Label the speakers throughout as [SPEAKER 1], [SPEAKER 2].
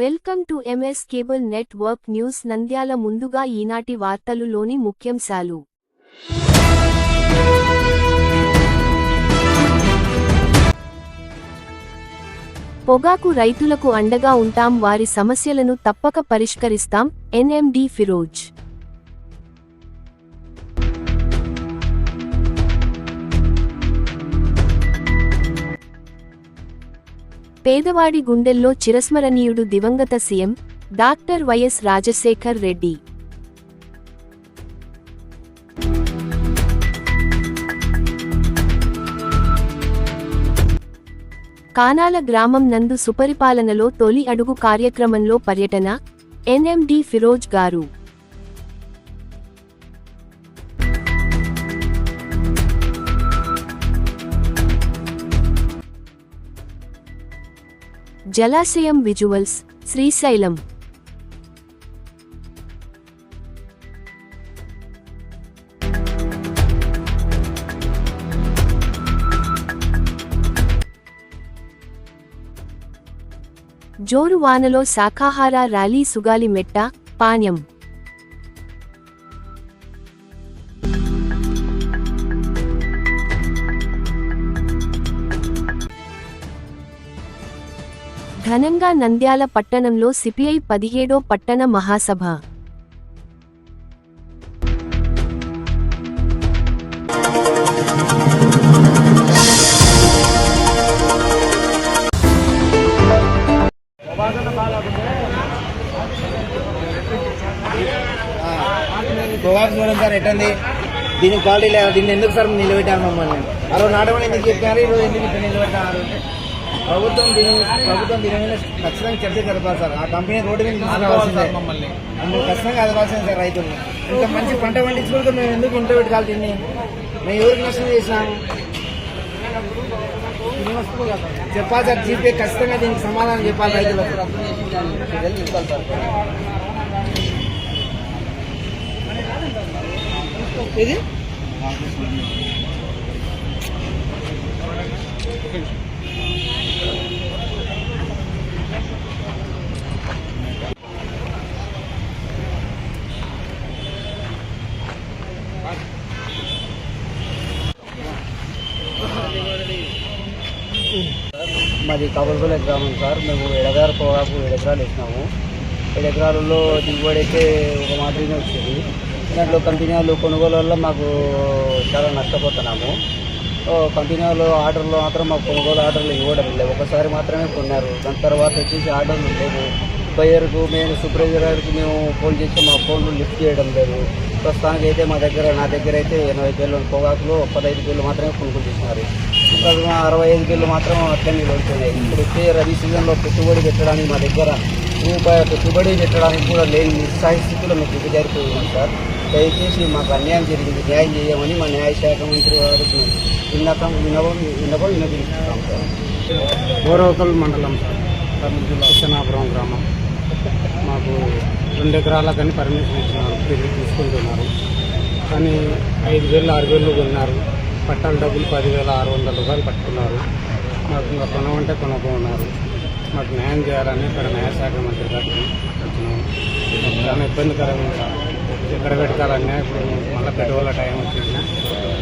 [SPEAKER 1] Welcome to MS cable network news Nandyal. ముందుగా ఈనాటి వార్తలులోని ముఖ్యాంశాలు. పొగాకు రైతులకు అండగా ఉంటాం, వారి సమస్యలను తప్పక పరిష్కరిస్తాం. ఎన్ఎండి ఫిరోజ్. పేదవాడి గుండెల్లో చిరస్మరణీయుడు దివంగత CM doctor YS Rajasekhar Reddy. Kanala గ్రామం నందు సుపరిపాలనలో తొలి అడుగు కార్యక్రమంలో పర్యటన ఎన్ఎండి ఫిరోజ్ గారు. జలాశయం విజువల్స్ శ్రీశైలం. జోరు వానలో శాఖాహార ర్యాలీ సుగాలి మెట్ట పాణ్యం. ఘనంగా నంద్యాల పట్టణంలో సిపిఐ 17వ పట్టణ మహాసభ.
[SPEAKER 2] పొగాకు చూడండి సార్ ఎట్టండి, దీని క్వాలిటీ లేదు. దీన్ని ఎందుకు సార్ నిలబెట్టారు మమ్మల్ని? అరవై నాటమని ఎందుకు చెప్పారు, ఈరోజు ఎందుకు ఇట్లా నిలబెట్టారు? ప్రభుత్వం దీని మీద ఖచ్చితంగా చర్చ జరపాలి సార్. ఆ కంపెనీ రోడ్డు మీద తీసుకురావాల్సిందే, మమ్మల్ని అందుకు ఖచ్చితంగా అదవాల్సింది సార్. రైతుల్ని ఇంత మంచి పంట పండించుకుంటూ మేము ఎందుకు ఉంటే పెట్టుకోవాలి? దీన్ని మేము ఎవరికి నష్టం చేసినాము చెప్పాలి సార్. జీపే ఖచ్చితంగా దీనికి సమాధానం చెప్పాలి రైతులకు. ఇది
[SPEAKER 3] మాది కాబల్పల్లి గ్రామం సార్. మేము 7 ఎకరాల పొగాకు 7 ఎకరాలు వేసినాము. 7 ఎకరాలలో దిగుబడి అయితే ఒక మాదిరిగా వచ్చింది. దాంట్లో కంపెనీ వాళ్ళు కొనుగోలు వల్ల మాకు చాలా నష్టపోతున్నాము. కంపెనీ వాళ్ళు ఆర్డర్లో మాత్రం మాకు కొనుగోలు ఆర్డర్లు ఇవ్వడం లేదు, ఒకసారి మాత్రమే కొన్నారు. దాని తర్వాత వచ్చేసి ఆర్డర్లు లేవు. బయ్యర్కు మేము సూపర్వైజర్కి మేము ఫోన్ చేస్తే మా ఫోన్లు లిఫ్ట్ చేయడం లేదు. ప్రస్తుతానికి అయితే నా దగ్గర అయితే 80 కిలోల పొగాకులో 15 కిలోలు మాత్రమే కొనుగోలు చేసినారు. ఇంకా 65 కిలోలు మాత్రం అట్లనే వెళ్తున్నాయి. ఇప్పుడు వచ్చే రబీ సీజన్లో పెట్టుబడి పెట్టడానికి మా దగ్గర రూపాయి పెట్టుబడి పెట్టడానికి కూడా లేని నిస్సాయ స్థితిలో మేము దిగజారిపోయినాం సార్. దయచేసి మాకు అన్యాయం జరిగింది, న్యాయం చేయమని మా న్యాయశాఖ మంత్రి వారికి విన్నపిస్తున్నాం సార్.
[SPEAKER 4] గోరవకల్ మండలం సార్, కర్నూలు జిల్లా కృష్ణాపురం గ్రామం. మాకు 2 ఎకరాల కానీ పర్మిషన్ ఇచ్చినారు, తిరిగి తీసుకుంటున్నారు. కానీ 5,000 6,000 కొన్నారు. పట్టాల డబ్బులు 10,600 రూపాయలు పట్టుకున్నారు. మాకు ఇంకా కొనమంటే కొనుక్కున్నారు. మాకు న్యాయం చేయాలని ఇక్కడ న్యాయశాఖ మంత్రి గారికి వచ్చినాము. చాలా ఇబ్బందికరంగా సార్. ఎక్కడ పెట్టాలన్నా ఇప్పుడు మళ్ళీ పెట్టుబడుల టైం వచ్చిందా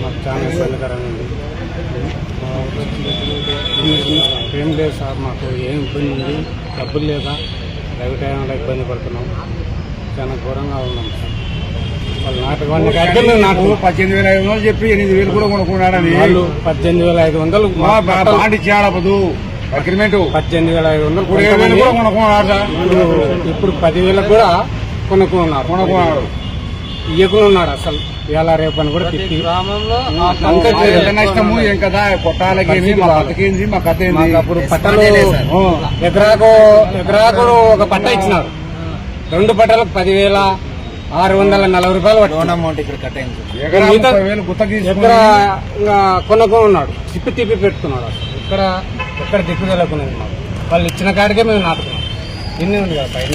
[SPEAKER 4] మాకు చాలా ఇబ్బందికరంగా ఉంది. ఏం లేదు సార్, మాకు ఏం ఇబ్బంది ఉంది, డబ్బులు లేదా రైతు టైంలో ఇబ్బంది పడుతున్నాం. చాలా ఘోరంగా ఉన్నాం సార్. వాళ్ళు నాకు
[SPEAKER 5] 18,500 చెప్పి 8,000 కూడా కొనుక్కున్నారని
[SPEAKER 4] వాళ్ళు 18,500
[SPEAKER 5] ఇచ్చాడదు అగ్రిమెంట్.
[SPEAKER 4] 18,500
[SPEAKER 5] కూడా కొనుక్కున్నారు సార్.
[SPEAKER 4] ఇప్పుడు 10,000 కూడా కొనుక్కున్నారు. ఇయ్యకున్నాడు అసలు ఇలా రేపని కూడా తిప్పి
[SPEAKER 5] గ్రామంలో నష్టము ఏం కదా, పొట్టాలకేంది మా బతికేంది మా కథ ఏంది.
[SPEAKER 4] అప్పుడు పట్టలు ఎకరాకు ఒక పట్ట ఇచ్చినారు. 2 పట్టాలకు 10,640 రూపాయలు
[SPEAKER 2] అమౌంట్ ఇక్కడ కట్ అయింది.
[SPEAKER 4] కొనుక్కున్నాడు, తిప్పి పెట్టుకున్నాడు. అసలు ఎక్కడ దిక్కు తెలకున్నది మాకు. వాళ్ళు ఇచ్చిన కాడికే మేము నాటుకున్నాం. ఇన్ని ఉంది కదా పైన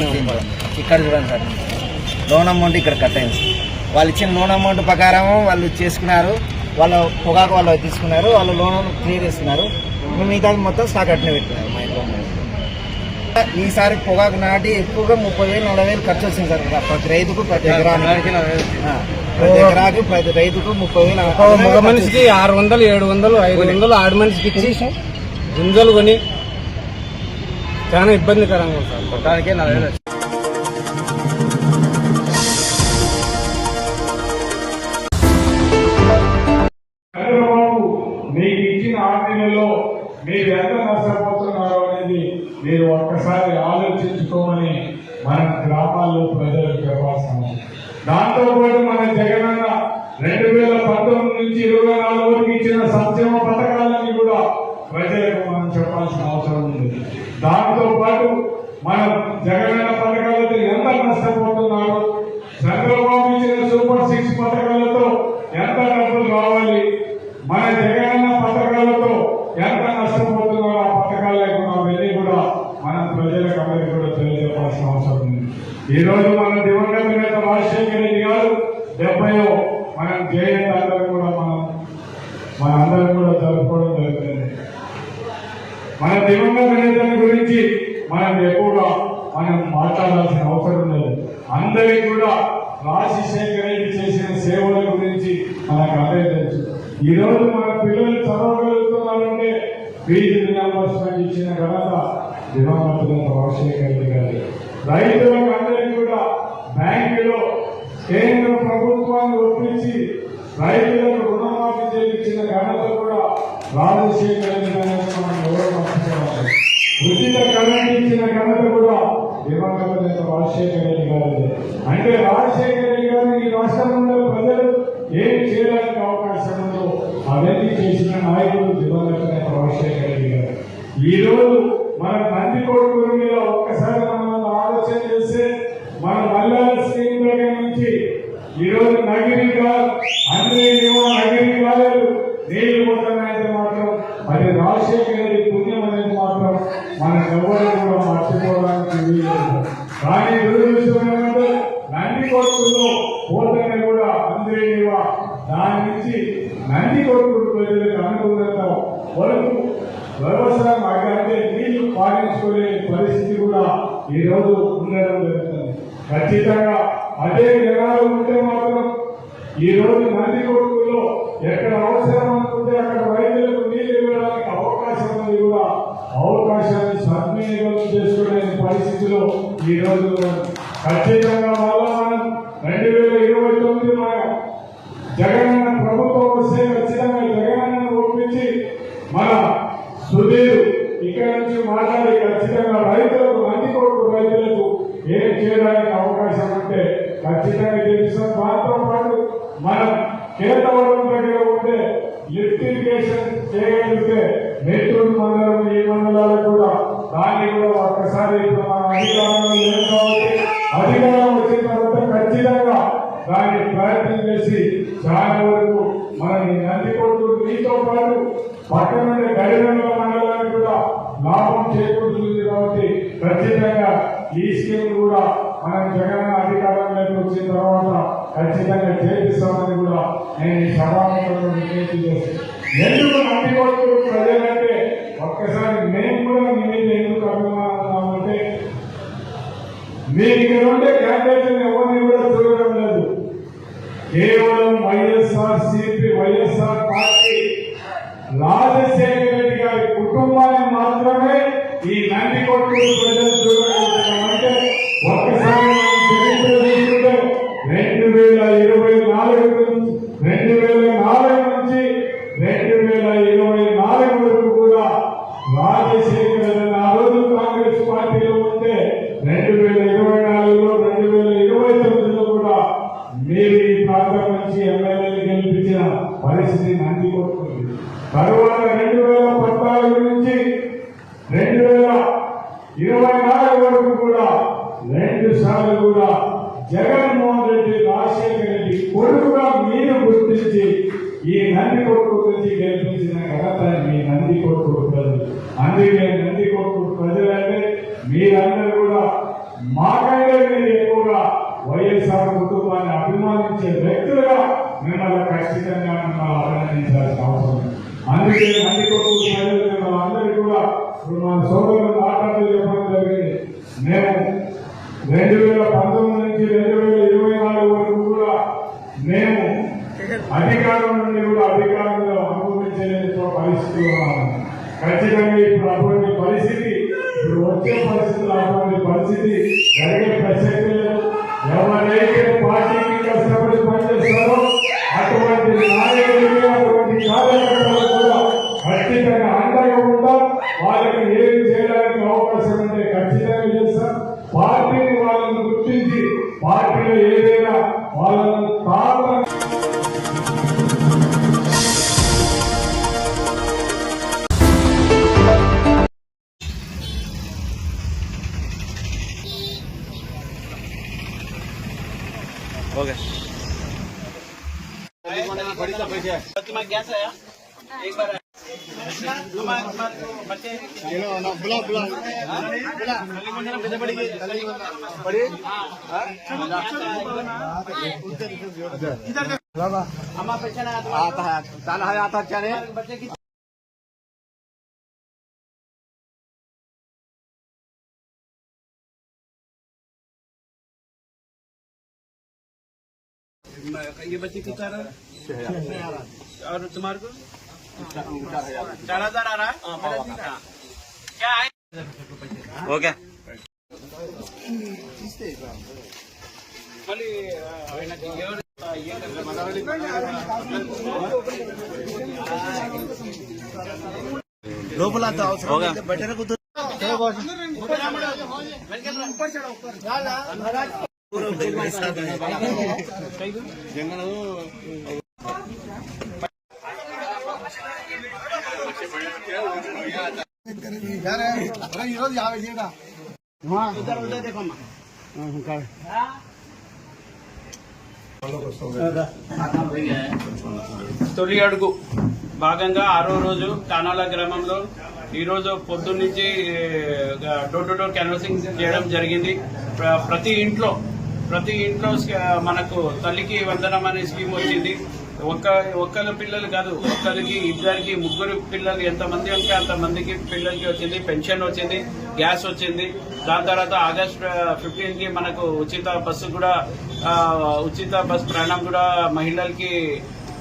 [SPEAKER 2] ఇక్కడ చూడండి సార్, లోన్ అమౌంట్ ఇక్కడ కట్ అయింది. వాళ్ళు ఇచ్చిన లోన్ అమౌంట్ ప్రకారం వాళ్ళు చేసుకున్నారు. వాళ్ళ పొగాకు వాళ్ళు తీసుకున్నారు, వాళ్ళు లోన్ క్లియర్ చేస్తున్నారు. మిగతా మొత్తం స్టాక్ అట్నే పెట్టినారు మా ఇంట్లో. ఈసారి పొగాకు నాటి ఎక్కువగా 30,000-40,000 ఖర్చు వచ్చింది సార్ ప్రతి రైతుకు ప్రతి ఎకరానికి ప్రతి రైతుకు 30,000
[SPEAKER 4] మగ మనిషికి 600, 700, 500 ఆడ మనిషికి ఇచ్చి గింజలు కొని చాలా ఇబ్బందికరంగా ఉంది సార్.
[SPEAKER 3] మొత్తానికి 40,000.
[SPEAKER 6] చంద్రబాబు మీకు ఇచ్చిన 6 నెలల్లో మీరు ఎంత నష్టపోతున్నారో అనేది మీరు ఒక్కసారి ఆలోచించుకోమని మన గ్రామాల్లో ప్రజలకు చెప్పాల్సిన అవసరం. దాంతో పాటు మన జగనన్న 2019 నుంచి 24 వరకు ఇచ్చిన సంక్షేమ పథకాలన్నీ కూడా ప్రజలకు మనం చెప్పాల్సిన అవసరం ఉంది. దాంతో పాటు మన జగనన్న పథకాలతో ఎంత నష్టపోతున్నారు, చంద్రబాబు ఇచ్చిన సూపర్ 6 పథకాలతో ఎంత డబ్బులు రావాలి, మన జగనన్న పథకాలతో ఎంత నష్టపోతున్నారో ఆ పథకాలు లేకుండా అవన్నీ కూడా మనం ప్రజలకు అందరికీ కూడా తెలియజెప్పాల్సిన అవసరం ఉంది. ఈ రోజు మన దివంగత నేత రాజశేఖర రెడ్డి గారు 70వ మనం జయంతి అందరం కూడా మనందరం కూడా జరుపుకోవడం జరుగుతుంది. మన దివంగత నేతల గురించి మనం ఎక్కువగా మాట్లాడాల్సిన అవసరం లేదు. అందరికీ కూడా రాజశేఖర రెడ్డి చేసిన సేవల గురించి మనకు అదే తెలుసు. ఈ రోజు మన పిల్లలు చదవగలుగుతున్నారంటే ఫీజు రియంబర్స్మెంట్ ఇచ్చిన ఘనత దివంగత నేత రాజశేఖర రెడ్డి గారి. రైతులకు అందరికీ కూడా బ్యాంకులో కేంద్ర ప్రభుత్వాన్ని ఒప్పించి రైతులకు రుణమాఫీ చేయించిన ఘనత కూడా రాజశేఖర రెడ్డి గారికి మనం ఎవరు మర్చిపోవాలి. ఉచిత కరెంట్ ఇచ్చిన ఘనత కూడా దివంగత నేత రాజశేఖర రెడ్డి గారిది. అంటే రాజశేఖర రెడ్డి గారిని ఈ రాష్ట్రంలో ప్రజలు ఏం చేయడానికి అవకాశం ఉందో అవన్నీ చేసిన నాయకుడు దివంగత నేత రాజశేఖర రెడ్డి గారు. ఈ రోజు మన నందికొట్కూరు మీద ఒక్కసారి మనం ఆలోచన చేస్తే మన మల్లాల స్కీమ్ దగ్గర నుంచి ఈ రోజు నగిరిగా అన్ని నగిరి కాలేదు నీళ్లు పోతున్నాయంటే మాత్రం అది రాజశేఖర రెడ్డి పుణ్యం అనేది మాత్రం మన ఎవరు కూడా మర్చిపోవడానికి వీలు. కానీ దురదృష్టం ఏమంటే నందికొట్కూరులో పోతనే కూడా అందరివా దాని నుంచి నందికొట్కూరు ప్రజలకు అనుకూలంగా వరకు వ్యవసాయం అంటే నీళ్లు పాటించుకునే పరిస్థితి కూడా ఈ రోజు ఉండడం జరుగుతుంది. ఖచ్చితంగా అదే జనాలు ఉంటే మాత్రం ఈ రోజు నందికొట్కూరులో ఎక్కడ అవసరం అనుకుంటే అక్కడ రైతులకు నీళ్లు ఇవ్వడానికి అవకాశం ఉంది కూడా అవకాశాన్ని సద్వినియోగం చేసుకునే పరిస్థితిలో ఈ రోజు ఖచ్చితంగా వల్ల మనం 2029 మన జగనన్న ప్రభుత్వం వస్తే ఖచ్చితంగా జగనన్నను ఒప్పించి మన సుధీర్ ఇక్కడ నుంచి మాట్లాడి ఖచ్చితంగా రైతులకు నందికొట్కూరు రైతులకు ఏం చేయడానికి అవకాశం ఉంటే ఖచ్చితంగా చేస్తాం. దాంతో పాటు మనం కేతవరం దగ్గర ఉంటే లిఫ్ట్ ఇరిగేషన్ చేయగలిగితే నెట్టూరు మండలం ఈ మండలాలకు కూడా దాన్ని కూడా ఒక్కసారి మన అధికారంలో లేదు కాబట్టి అధికారం వచ్చిన తర్వాత ఖచ్చితంగా దాన్ని ప్రయత్నం చేసి చాలా వరకు మన నందికొట్కూరు నీతో పాటు పక్కన గడిరంగ మండలానికి కూడా లాభం చేకూరుతుంది కాబట్టి ఖచ్చితంగా ఈ స్కీమ్ కూడా మనం జగన్ అధికారంలోకి వచ్చిన తర్వాత ఖచ్చితంగా చేపిస్తామని కూడా నేను ఈ సభాముఖంలో విజ్ఞప్తి చేస్తాను. ఎందుకు నందికొట్కూరు ప్రజలంటే ఒక్కసారి మేము కూడా మీ మీద ఎందుకు అభిమానం ఉన్నామంటే మీరు ఇక్కడ ఉండే క్యాండిడేట్ ఎవరిని కూడా చూడడం లేదు. కేవలం వైఎస్ఆర్ పార్టీ రాజశేఖర రెడ్డి గారి కుటుంబాన్ని మాత్రమే ఈ నందికొట్కూరు ప్రజలు చూడగలుగుతున్నామంటే ఒక్కసారి చరిత్ర చూస్తుంటే 2024 నుంచి 2024 వరకు కూడా రాజశేఖర రెడ్డి ఆ రోజు కాంగ్రెస్ పార్టీలో ఉంటే 2024లో 2029లో కూడా మీరు ఈ ప్రాంతం నుంచి ఎమ్మెల్యేలు గెలిపించిన పరిస్థితి నందికొట్కూరు. తరువాత 2014 నుంచి 2024 వరకు కూడా 2 సార్లు కూడా జగన్మోహన్ రెడ్డి రాజశేఖర రెడ్డి కొడుకుగా మీరు గుర్తించి ఈ నందికొట్కూరు నుంచి గెలిపించిన ఘనత మీ నందికొట్కూరు ప్రజలు. అందుకే నందికొట్కూరు ప్రజలంటే మీరందరూ కూడా మాకంటే మీరు ఎక్కువగా వైఎస్ఆర్ కుటుంబాన్ని అభిమానించే వ్యక్తులుగా మిమ్మల్ని ఖచ్చితంగా అభినందించాల్సిన అవసరం. అందుకే నందికొట్కూరు ప్రజలు మిమ్మల్ని అందరికీ కూడా ఇప్పుడు మన సోదరులు మాట్లాడుతూ చెప్పడం జరిగింది. మేము 2019 నుంచి 2024 వరకు కూడా మేము అధికారం నుండి కూడా అధికారంలో అనుభవించలేని పరిస్థితి ఉన్నాము. ఖచ్చితంగా ఇప్పుడు అటువంటి పరిస్థితి, ఇప్పుడు వచ్చే పరిస్థితులు అటువంటి పరిస్థితి జరిగే ప్రసక్తి లేదు. ఎవరైతే పార్టీకి కష్టపడి పనిచేస్తారో అటువంటి నాయకులు అటువంటి కార్యకర్తలు కూడా ఖచ్చితంగా అండగా ఉంటాం. వాళ్ళకి ఏం చేయడానికి అవకాశం ఉంటే ఖచ్చితంగా చేస్తాం. పార్టీని వాళ్ళను గుర్తించి పార్టీలో ఏదైనా వాళ్ళను
[SPEAKER 7] ये बच्चे कितना रहा और तुम्हारे को 4,000 आ रहा है क्या है हो गया
[SPEAKER 2] లోపల అంత అవసరం బయట ఈరోజు 50
[SPEAKER 7] తొలి అడుగు భాగంగా 6వ రోజు కానాల గ్రామంలో ఈ రోజు పొద్దున్నుంచి డోర్ టు డోర్ క్యాన్వాసింగ్ చేయడం జరిగింది. ప్రతి ఇంట్లో మనకు తల్లికి వందనం అనే స్కీమ్ వచ్చింది. ఒక్కరు పిల్లలు కాదు, ఒక్కరికి ఇద్దరికి ముగ్గురు పిల్లలు ఎంతమంది ఉంటే అంతమందికి పిల్లలకి వచ్చింది. పెన్షన్ వచ్చింది, గ్యాస్ వచ్చింది. దాని తర్వాత ఆగస్ట్ 15కి మనకు ఉచిత బస్ ప్రయాణం కూడా మహిళలకి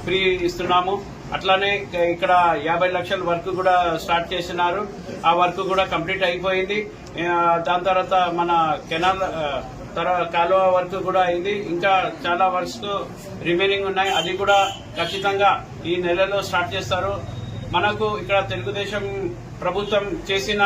[SPEAKER 7] ఫ్రీ ఇస్తున్నాము. అట్లానే ఇక్కడ 50 లక్షల వర్క్ కూడా స్టార్ట్ చేసినారు. ఆ వర్క్ కూడా కంప్లీట్ అయిపోయింది. దాని తర్వాత మన కెనాల్ కాలువ వర్క్ కూడా అయింది. ఇంకా చాలా వర్క్స్ రిమైనింగ్ ఉన్నాయి. అది కూడా ఖచ్చితంగా ఈ నెలలో స్టార్ట్ చేస్తారు. మనకు ఇక్కడ తెలుగుదేశం ప్రభుత్వం చేసిన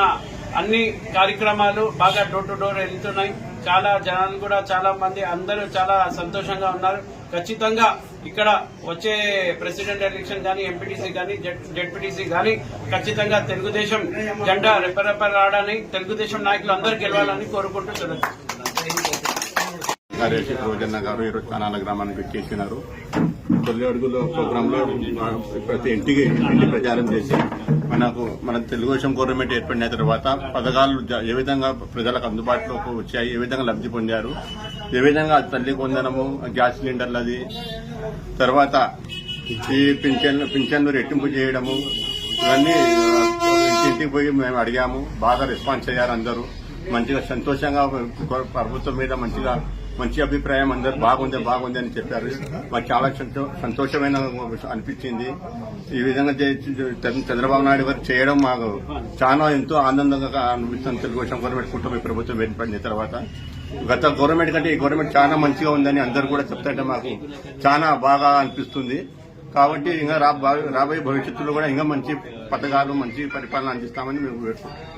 [SPEAKER 7] అన్ని కార్యక్రమాలు బాగా డోర్ టు డోర్ వెళ్తున్నాయి. చాలా జనాలు కూడా చాలా మంది అందరూ చాలా సంతోషంగా ఉన్నారు. ఖచ్చితంగా ఇక్కడ వచ్చే ప్రెసిడెంట్ ఎలక్షన్ కానీ, ఎంపీటీసీ కానీ, జెడ్పీటీసీ కానీ ఖచ్చితంగా తెలుగుదేశం జెండా రెపరెపలాడని, తెలుగుదేశం నాయకులు అందరూ గెలవాలని కోరుకుంటున్నారు.
[SPEAKER 8] కార్యదర్శి రోజన్న గారు ఈరోజు కానాల గ్రామానికి వచ్చేసినారు. తొలి అడుగులో ప్రోగ్రామ్ లో ప్రతి ఇంటి ప్రచారం చేసి మన తెలుగుదేశం గవర్నమెంట్ ఏర్పడిన తర్వాత పథకాలు ఏ విధంగా ప్రజలకు అందుబాటులోకి వచ్చాయి, ఏ విధంగా లబ్ధి పొందారు, ఏ విధంగా తల్లి వందనము, గ్యాస్ సిలిండర్లది, తర్వాత ఈ పింఛన్లు రెట్టింపు చేయడము, ఇవన్నీ ఇంటింటికి పోయి మేము అడిగాము. బాగా రెస్పాన్స్ అయ్యారు. అందరూ మంచిగా సంతోషంగా ప్రభుత్వం మీద మంచి అభిప్రాయం, అందరూ బాగుంది అని చెప్పారు. మాకు చాలా సంతోషమైన అనిపించింది. ఈ విధంగా చంద్రబాబు నాయుడు గారు చేయడం మాకు చాలా ఎంతో ఆనందంగా అనిపిస్తుంది. తెలుగుదేశం గవర్నమెంట్ కుటుంబ ప్రభుత్వం ఏర్పడిన తర్వాత గత గవర్నమెంట్ కంటే ఈ గవర్నమెంట్ చాలా మంచిగా ఉందని అందరూ కూడా చెప్తుంటే మాకు చాలా బాగా అనిపిస్తుంది. కాబట్టి ఇంకా రాబోయే భవిష్యత్తులో కూడా ఇంకా మంచి పథకాలు, మంచి పరిపాలన అందిస్తామని మేము వేడుకుంటున్నాం.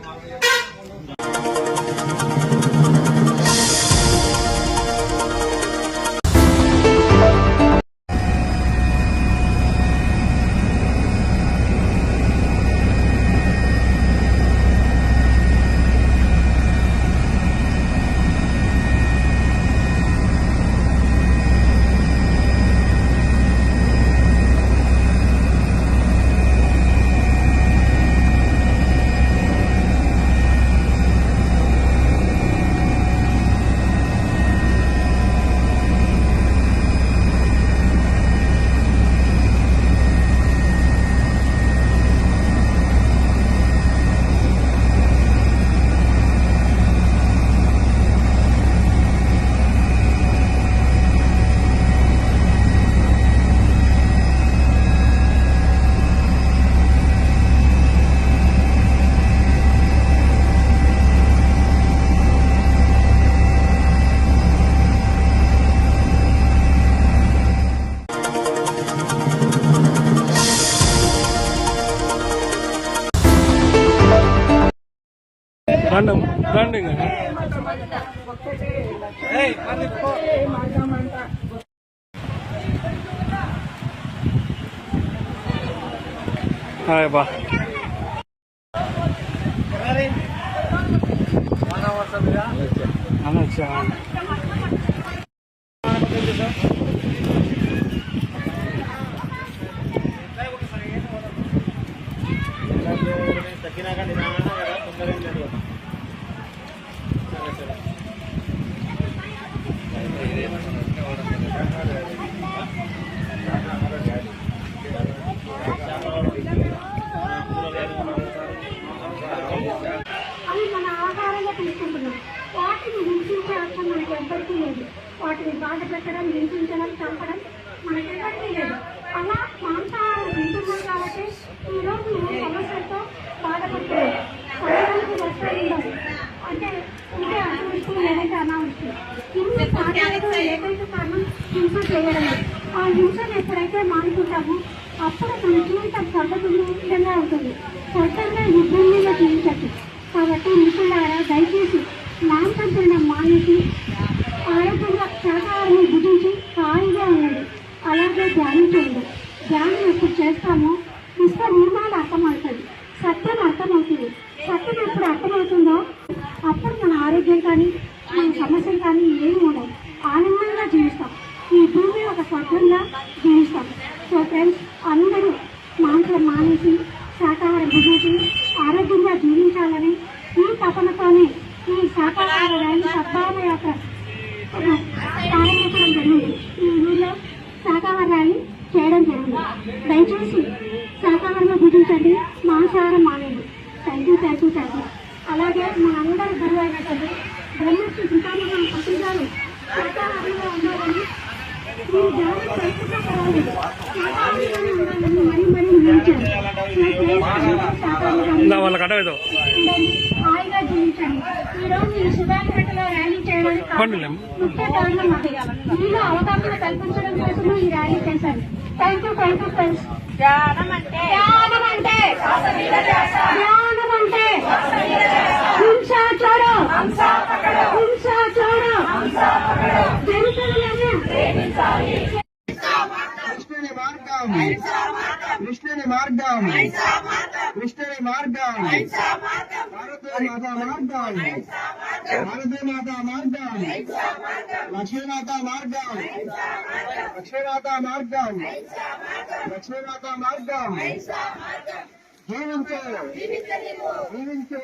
[SPEAKER 9] అవి మన ఆహారంగా తీసుకుంటున్నాం. వాటిని హింసించే అర్థం మనకి ఎవ్వరికీ లేదు. వాటిని బాధ పెట్టడం, హింసించడం, చంపడం మనకి ఎవ్వరికీ లేదు. అలా మాంసాహారం తింటున్నాం కాబట్టి ఈరోజు సమస్యలతో బాధపడుతున్నాం. శరీరానికి వస్త్రం ఉండదు, అంటే ఉంటే అతివృష్టి లేదంటే అనావృష్టి. ఇన్ని కారణాలతో ఏకైక కారణం హింస చేయడం. ఆ హింసను ఎప్పుడైతే మానుకుంటామో అప్పుడు మన జీవితం స్వర్గతుల్యంగా ఉంటుంది. స్వర్గంగా ఈ భూమి మీద జీవించచ్చు. కాబట్టి మిత్రులారా, దయచేసి మాంసం తినడం మానేసి ఆరోగ్యంగా శాకాహారం భుజించి హాయిగా ఉండండి. అలాగే ధ్యానం చేయండి. ధ్యానం ఎప్పుడు చేస్తామో విశ్వ నిర్మాణం అర్థమవుతుంది, సత్యం అర్థమవుతుంది. సత్యం ఎప్పుడు అర్థమవుతుందో అప్పుడు మన ఆరోగ్యం కానీ మన సమస్యలు కానీ ఏమి ఉండవు. ఆనందంగా జీవిస్తాం. ఈ భూమి ఒక స్వర్గంగా జీవిస్తాం. సో ఫ్రెండ్స్, అందరూ మాంసం మానేసి శాకాహారం భుజించి ఆరోగ్యంగా జీవించాలని ఈ తపనతోనే ఈ శాకాహార ర్యాలీ సద్భావన యాత్ర ప్రారంభించడం జరిగింది. ఈ ఊళ్ళో శాకాహార ర్యాలీ చేయడం జరిగింది. దయచేసి శాకాహారంగా భుజించండి, మాంసాహారం మానేయండి. Thank you. అలాగే మనందరి గురువు అయినటువంటి బ్రహ్మశ్రీ సీతారామ పంతులు గారు శాకాహారంగా ఉండాలని మీరు ధ్యానం చేసుకున్న పర్వాలేదు, శాకాహారంగానే ఉండాలని మరీ నిలిచారు. హాయిగా జీవించండి. ఈ రోజు ఈ శుభాంగలో ర్యాలీ చేయడానికి ముఖ్య కారణం అది. మీలో అవగాహన కల్పించడం కోసం ఈ ర్యాలీ చేశారు. Thank you friends. ధ్యానం అంటే హింసా చూడు, హింసా చూడు,
[SPEAKER 2] కృష్ణుని మార్గం, కృష్ణుని మార్గం, కృష్ణుని మార్గం, భారతీయ మాతా మార్గం, భారతీయ మాతా మార్గం, లక్ష్మీమాతా మార్గం, లక్ష్మీమాతా మార్గం, లక్ష్మీమాతా మార్గం. జీవించు, జీవించు.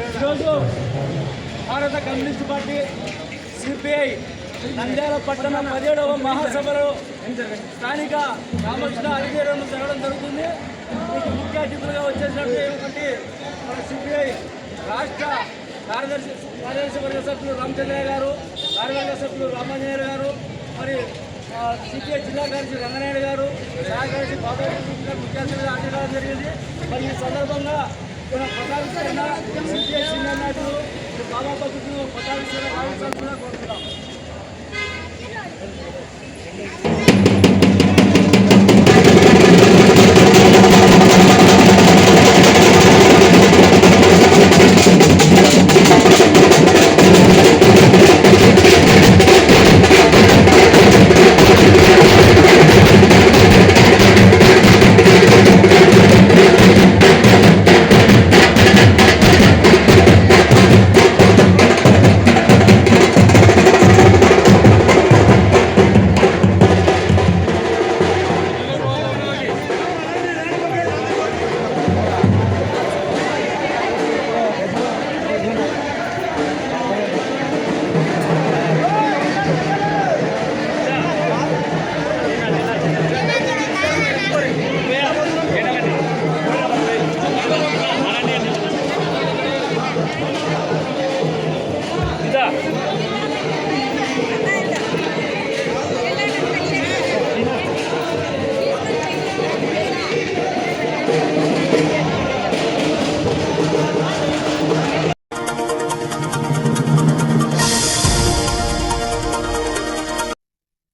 [SPEAKER 3] ఈరోజు భారత కమ్యూనిస్ట్ పార్టీ సిపిఐ నంద్యాల పట్టణ 17వ మహాసభలో స్థానిక రామకృష్ణ ఆధ్వర్యంలో జరగడం జరుగుతుంది. మీకు ముఖ్య అతిథులుగా వచ్చేసినటువంటి మన సిపిఐ రాష్ట్ర కార్యదర్శి వర్గ సభ్యులు రామచంద్రయ్య గారు, కార్యవర్గ సభ్యులు రామాంజనేయులు గారు, మరి సిపిఐ జిల్లా కార్యదర్శి రంగనాయుడు గారు, సహకార్యదర్శి బాబాజీ గారు ముఖ్య అతిథులుగా హాజరవడం జరిగింది. మరి ఈ సందర్భంగా ప్రధాన సిపిఐ సీనియర్ నాయకులు బాబా భక్తులు ప్రధాన రాజకీయాలు కోరుతున్నాం.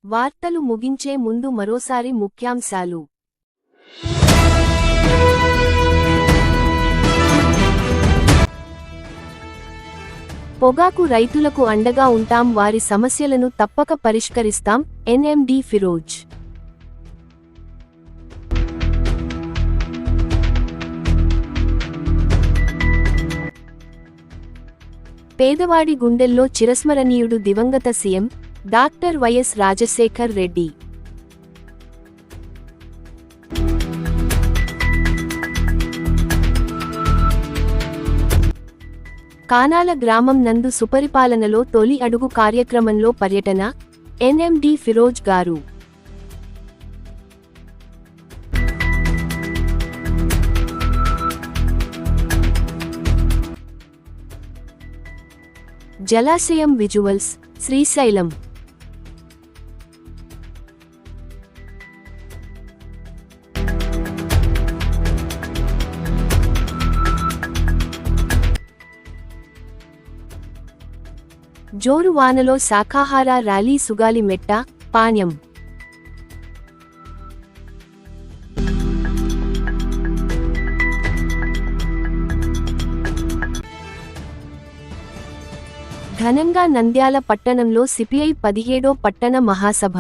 [SPEAKER 1] వార్తలు ముగించే ముందు మరోసారి ముఖ్యాంశాలు. పొగాకు రైతులకు అండగా ఉంటాం, వారి సమస్యలను తప్పక పరిష్కరిస్తాం, ఎన్ఎండి ఫిరోజ్. పేదవాడి గుండెల్లో చిరస్మరణీయుడు దివంగత CM doctor YS Rajasekhar Reddy. Kanala గ్రామం నందు సుపరిపాలనలో తొలి అడుగు కార్యక్రమంలో పర్యటన, ఎన్ఎండి ఫిరోజ్ గారు. జలాశయం విజువల్స్, శ్రీశైలం. జోరు వానలో శాఖాహార ర్యాలీ, సుగాలిమెట్ట, పాణ్యం. ఘనంగా నంద్యాల పట్టణంలో సిపిఐ 17వ పట్టణ మహాసభ.